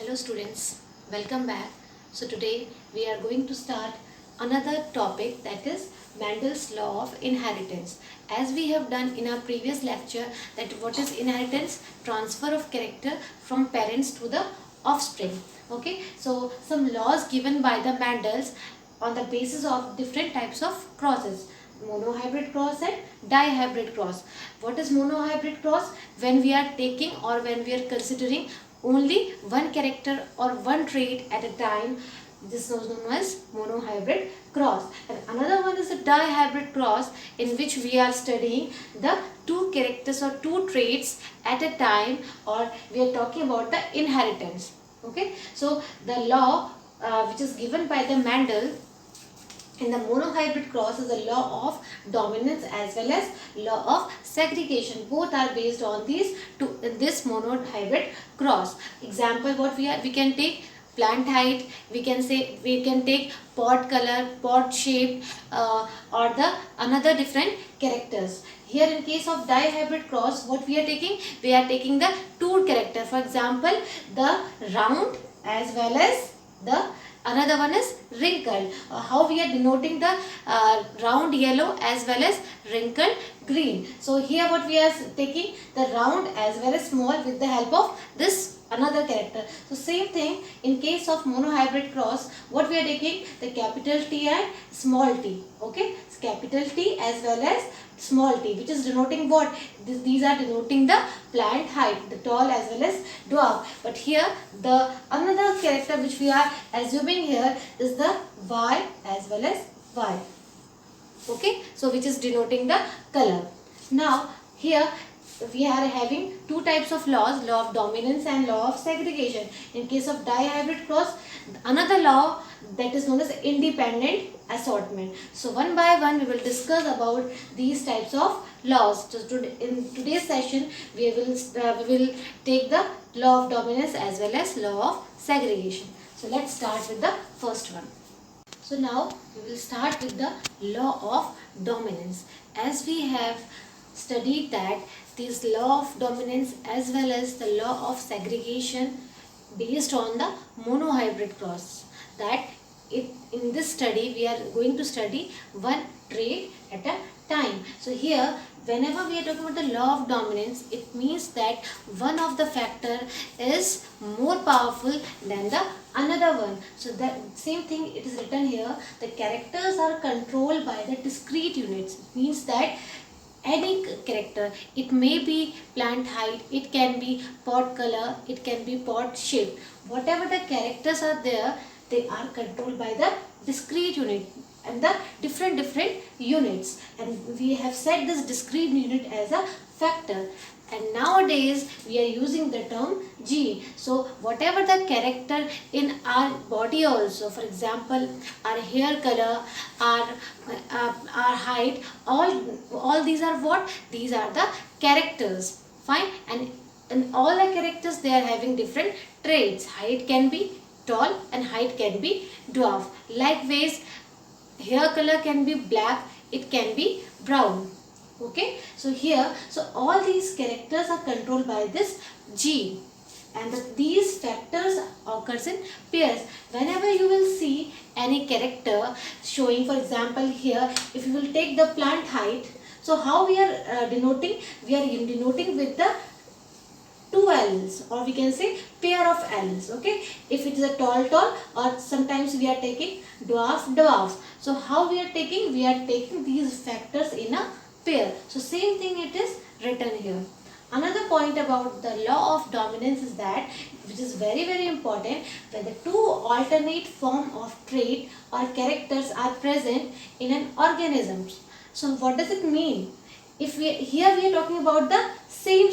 Hello students, welcome back. So today we are going to start another topic, that is Mendel's law of inheritance. As we have done in our previous lecture, that what is inheritance? Transfer of character from parents to the offspring. Okay, so some laws given by the Mendels on the basis of different types of crosses. Monohybrid cross and dihybrid cross. What is monohybrid cross? When we are taking or when we are considering only one character or one trait at a time, this is known as monohybrid cross. And another one is a dihybrid cross, in which we are studying the two characters or two traits at a time, or we are talking about the inheritance. Okay, so the law which is given by the Mendel in the monohybrid cross is the law of dominance as well as law of segregation. Both are based on this monohybrid cross. Example, what we can take plant height, we can take pod color, pod shape, or the another different characters. Here in case of dihybrid cross, what we are taking? We are taking the two character. For example, the round as well as the another one is wrinkled. How we are denoting the round yellow as well as wrinkled green. So here what we are taking, the round as well as small with the help of this another character. So same thing in case of monohybrid cross, what we are taking, the capital T and small t. Okay, so capital T as well as small t, which is denoting what? These are denoting the plant height, the tall as well as dwarf. But here the another character which we are assuming here is the Y as well as Y. Okay, so which is denoting the color. Now here we are having two types of laws, law of dominance and law of segregation. In case of dihybrid cross, another law that is known as independent assortment. So one by one we will discuss about these types of laws. So in today's session we will take the law of dominance as well as law of segregation. So let's start with the first one. So now we will start with the law of dominance. As we have studied that this law of dominance as well as the law of segregation based on the monohybrid cross, that in this study we are going to study one trait at a time. So here whenever we are talking about the law of dominance, it means that one of the factor is more powerful than the another one. So that same thing it is written here, the characters are controlled by the discrete units. It means that any character, it may be plant height, it can be pod color, it can be pod shape, whatever the characters are there, they are controlled by the discrete unit and the different units, and we have set this discrete unit as a factor. And nowadays we are using the term G. So whatever the character in our body also, for example our hair color, our height, all these are what? These are the characters. Fine. And all the characters, they are having different traits. Height can be tall and height can be dwarf. Likewise, hair color can be black, it can be brown. Okay, so here, so all these characters are controlled by this G, and these factors occurs in pairs. Whenever you will see any character showing, for example here, if you will take the plant height, so how we are denoting? We are denoting with the two L's, or we can say pair of L's. Okay, if it is a tall, or sometimes we are taking dwarf. So how we are taking? We are taking these factors in a pair. So same thing it is written here. Another point about the law of dominance is that, which is very important, when the two alternate form of trait or characters are present in an organism. So what does it mean? If here we are talking about the same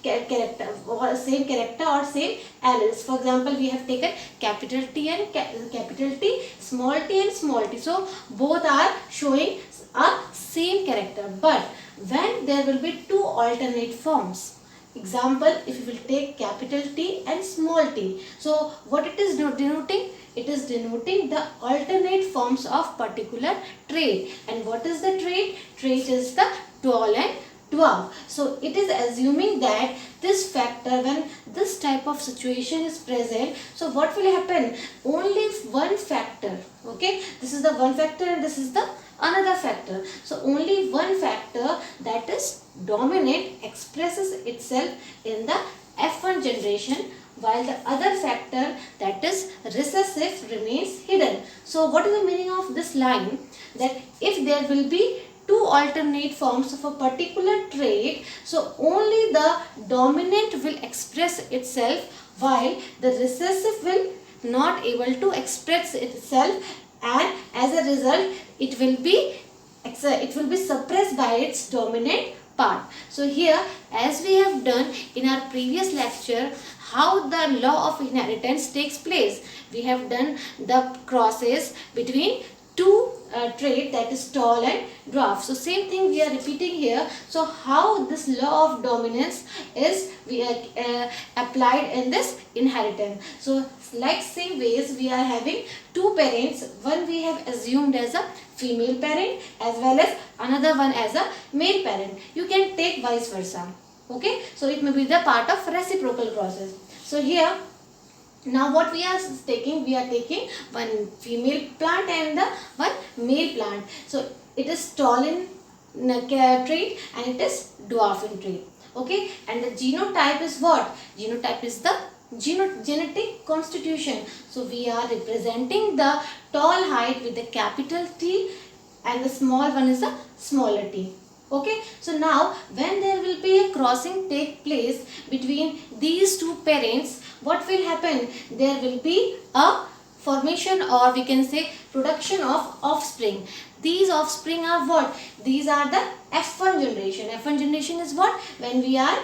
character or same alleles. For example, we have taken capital T and capital T, small t and small t. So both are showing a same character, but when there will be two alternate forms. Example, if you will take capital T and small t. So what it is denoting? It is denoting the alternate forms of particular trait. And what is the trait? Trait is the tall and dwarf. So it is assuming that this factor, when this type of situation is present, so what will happen? Only one factor, okay, this is the one factor and this is the another factor. So only one factor, that is dominant, expresses itself in the F1 generation, while the other factor, that is recessive, remains hidden. So what is the meaning of this line? That if there will be two alternate forms of a particular trait, so only the dominant will express itself, while the recessive will not able to express itself, and as a result it will be suppressed by its dominant part. So here, as we have done in our previous lecture, how the law of inheritance takes place. We have done the crosses between two trait, that is tall and dwarf. So same thing we are repeating here. So how this law of dominance is applied in this inheritance. So like same ways, we are having two parents. One we have assumed as a female parent as well as another one as a male parent. You can take vice versa. Okay, so it may be the part of reciprocal process. So here, now what we are taking? We are taking one female plant and the one male plant. So it is tall in trait and it is dwarf in trait. Okay, and the genotype is what? Genotype is the genetic constitution. So we are representing the tall height with the capital T and the small one is the smaller t. Okay, so now when there will be a crossing take place between these two parents, what will happen? There will be a formation, or we can say production of offspring. These offspring are what? These are the F1 generation. F1 generation is what? When we are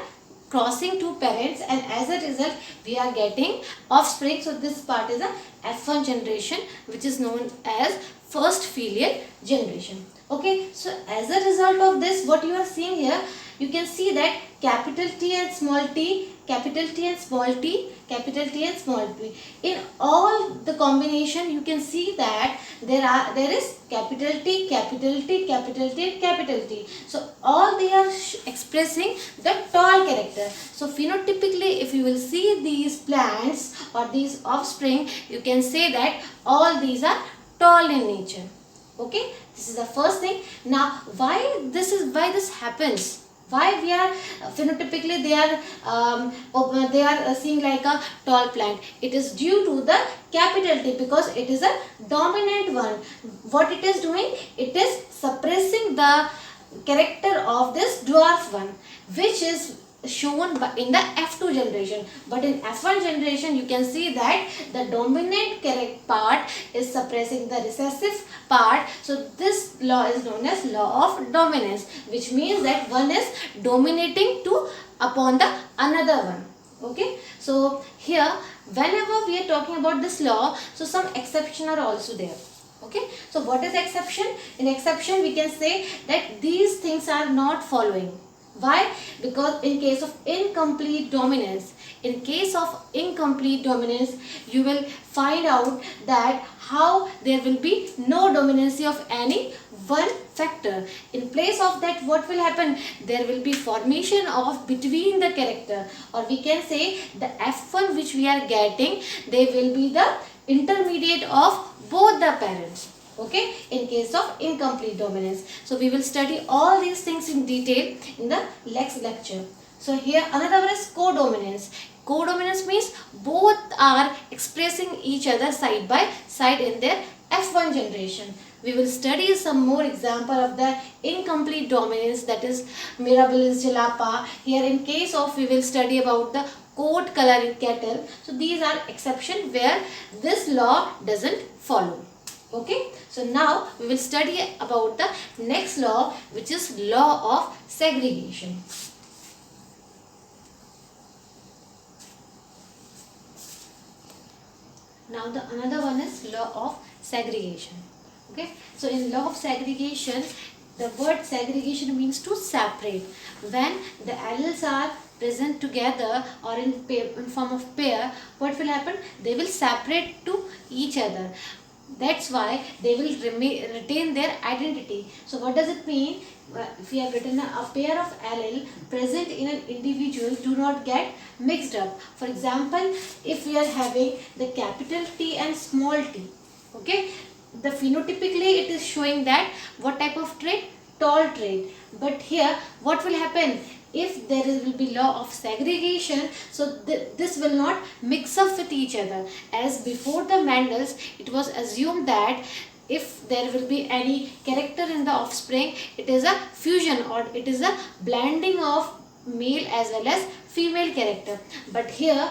crossing two parents and as a result we are getting offspring. So this part is a F1 generation, which is known as first filial generation. Okay, so as a result of this, what you are seeing here, you can see that capital T and small t, capital T and small t, capital T and small t. In all the combination, you can see that there is capital T, capital T, capital T and capital T. So all they are expressing the tall character. So phenotypically, if you will see these plants or these offspring, you can say that all these are tall in nature. Okay, this is the first thing. Now why this happens? Why we are phenotypically they are seeing like a tall plant? It is due to the capital T, because it is a dominant one. What it is doing? It is suppressing the character of this dwarf one, which is shown in the F2 generation. But in F1 generation, you can see that the dominant part is suppressing the recessive part. So this law is known as law of dominance, which means that one is dominating upon the another one. Okay, so here whenever we are talking about this law, so some exceptions are also there. Okay, so what is exception? In exception, we can say that these things are not following. Why? Because in case of incomplete dominance, you will find out that how there will be no dominancy of any one factor. In place of that, what will happen? There will be formation of between the character, or we can say the F1 which we are getting, they will be the intermediate of both the parents. Okay, in case of incomplete dominance. So we will study all these things in detail in the next lecture. So here another one is codominance. Codominance means both are expressing each other side by side in their F1 generation. We will study some more example of the incomplete dominance, that is Mirabilis jalapa. Here in case of, we will study about the coat color in cattle. So these are exceptions where this law doesn't follow. Okay, so now we will study about the next law, which is law of segregation. Now the another one is law of segregation. Okay, so in law of segregation, the word segregation means to separate. When the alleles are present together or in form of pair, what will happen? They will separate to each other. That's why they will retain their identity. So what does it mean? If we have written a pair of allele present in an individual do not get mixed up. For example, if we are having the capital T and small t, okay, the phenotypically it is showing that what type of trait? Tall trait. But here what will happen? If there will be law of segregation, so this will not mix up with each other. As before the Mendel's, it was assumed that if there will be any character in the offspring, it is a fusion or it is a blending of male as well as female character. But here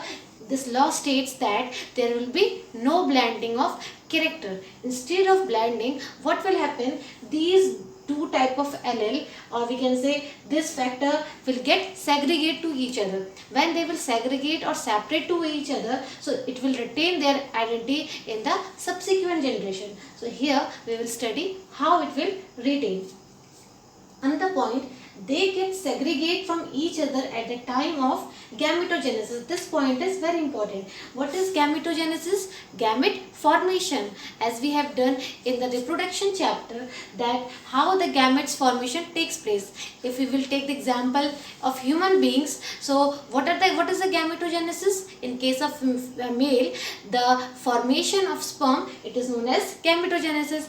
this law states that there will be no blending of character. Instead of blending, what will happen? These two type of allele, or we can say this factor, will get segregate to each other. When they will segregate or separate to each other, so it will retain their identity in the subsequent generation. So here we will study how it will retain. Another point, they get segregate from each other at the time of gametogenesis. This point is very important. What is gametogenesis? Gamete formation. As we have done in the reproduction chapter, that how the gametes formation takes place. If we will take the example of human beings, so what is the gametogenesis? In case of male, the formation of sperm, it is known as gametogenesis.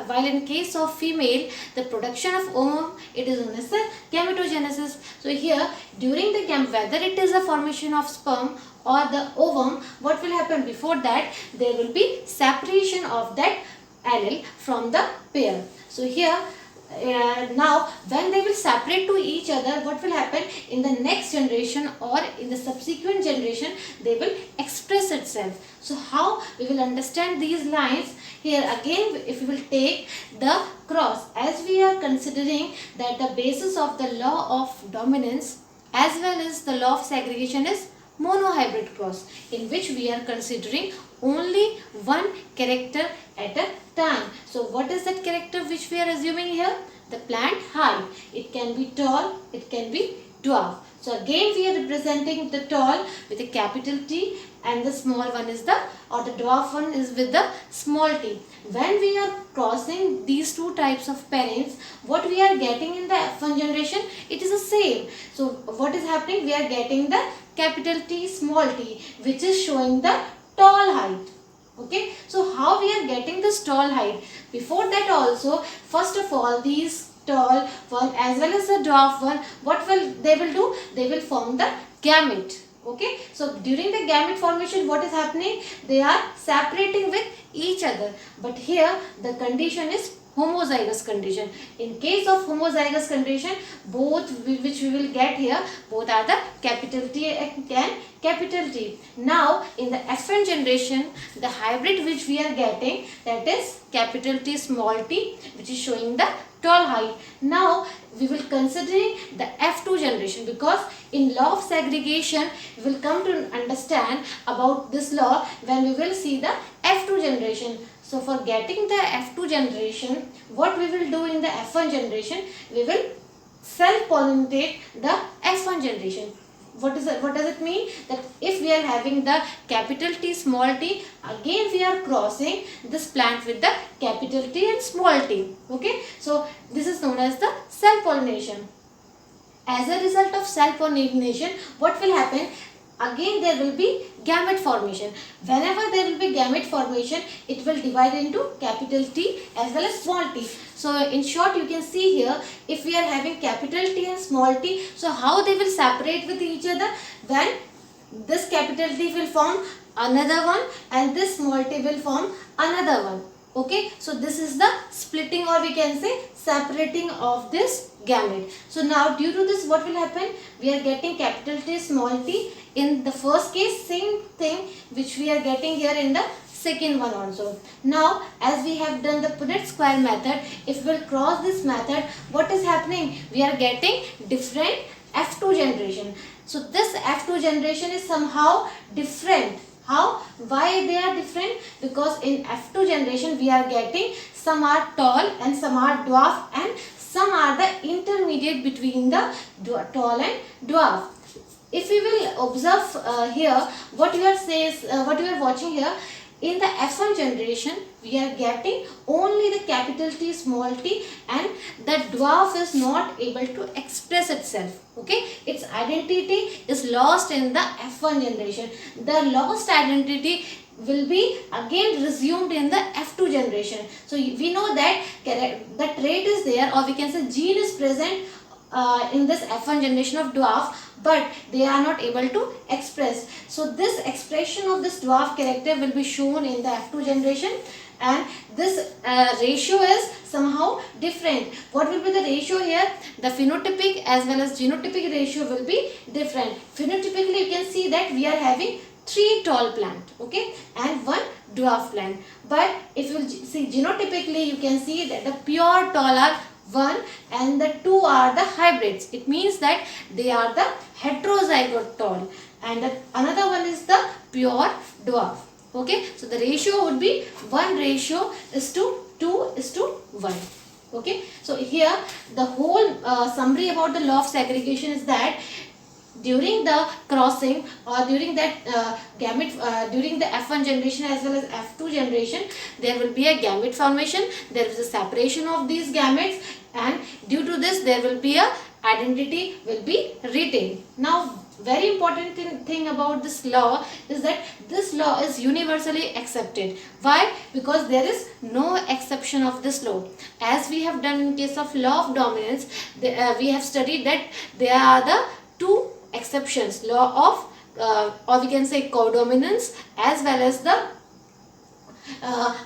While in case of female, the production of ovum, it is known as the gametogenesis. So here during the whether it is a formation of sperm or the ovum, what will happen? Before that there will be separation of that allele from the pair. So here now when they will separate to each other, what will happen? In the next generation or in the subsequent generation, they will express itself. So how we will understand these lines? Here again, if we will take the cross, as we are considering that the basis of the law of dominance as well as the law of segregation is monohybrid cross, in which we are considering only one character at a time. So what is that character which we are assuming here? The plant height. It can be tall, it can be dwarf. So again we are representing the tall with a capital T and the small one is the, or the dwarf one is with the small t. When we are crossing these two types of parents, what we are getting in the F1 generation? It is the same. So what is happening? We are getting the capital T, small t, which is showing the tall height. Okay, so how we are getting this tall height? Before that also, first of all, these tall one as well as the dwarf one, what will they will do? They will form the gamete. Okay, so during the gamete formation, what is happening? They are separating with each other. But here the condition is homozygous condition. In case of homozygous condition, both which we will get here, both are the capital T and capital T. Now in the F1 generation, the hybrid which we are getting, that is capital T small t, which is showing the tall height. Now we will considering the F2 generation, because in law of segregation we will come to understand about this law when we will see the F2 generation. So for getting the F2 generation, what we will do in the F1 generation, we will self-pollinate the F1 generation. What does it mean? That if we are having the capital T small t, again we are crossing this plant with the capital T and small t. Okay, so this is known as the self-pollination. As a result of self-pollination, what will happen? Again there will be gamete formation. Whenever there will be gamete formation, it will divide into capital T as well as small t. So in short, you can see here, if we are having capital T and small t, so how they will separate with each other? When this capital T will form another one and this small t will form another one. Okay, so this is the splitting, or we can say separating of this gamete. So now due to this, what will happen? We are getting capital T small t in the first case, same thing which we are getting here in the second one also. Now as we have done the Punnett square method, if we will cross this method, what is happening? We are getting different F2 generation. So this F2 generation is somehow different. How? Why they are different? Because in F2 generation we are getting some are tall and some are dwarf and some are the intermediate between the tall and dwarf. If we will observe here, what you are watching here, in the F1 generation we are getting only the capital T small t, and the dwarf is not able to express itself. Okay, its identity is lost in the F1 generation. The lost identity will be again resumed in the F2 generation. So we know that the trait is there, or we can say gene is present in this F1 generation of dwarf, but they are not able to express. So this expression of this dwarf character will be shown in the F2 generation, and this ratio is somehow different. What will be the ratio here? The phenotypic as well as genotypic ratio will be different. Phenotypically you can see that we are having 3 tall plant, okay, and 1 dwarf plant. But if you see genotypically, you can see that the pure tall are 1 and the 2 are the hybrids. It means that they are the heterozygote tall, and another one is the pure dwarf. Okay, so the ratio would be 1 ratio is to 2 is to 1. Okay, so here the whole summary about the law of segregation is that during the crossing, or during that during the F1 generation as well as F2 generation, there will be a gamete formation. There is a separation of these gametes, and due to this there will be a identity will be retained. Now very important thing about this law is that this law is universally accepted. Why? Because there is no exception of this law. As we have done in case of law of dominance, we have studied that there are the 2 exceptions, law of or we can say codominance as well as the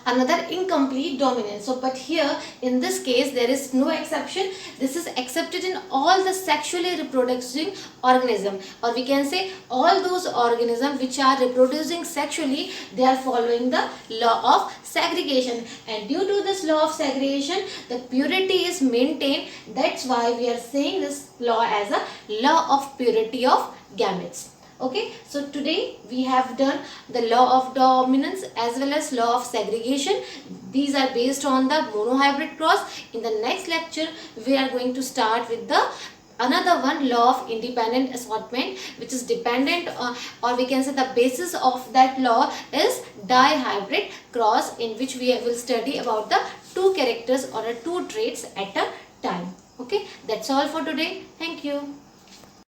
another incomplete dominance. So but here in this case there is no exception. This is accepted in all the sexually reproducing organism, or we can say all those organisms which are reproducing sexually, they are following the law of segregation, and due to this law of segregation the purity is maintained. That's why we are saying this law as a law of purity of gametes. Okay, so today we have done the law of dominance as well as law of segregation. These are based on the monohybrid cross. In the next lecture we are going to start with the another one, law of independent assortment, which is dependent or we can say the basis of that law is dihybrid cross, in which we will study about the 2 characters or 2 traits at a time. Okay, that's all for today. Thank you.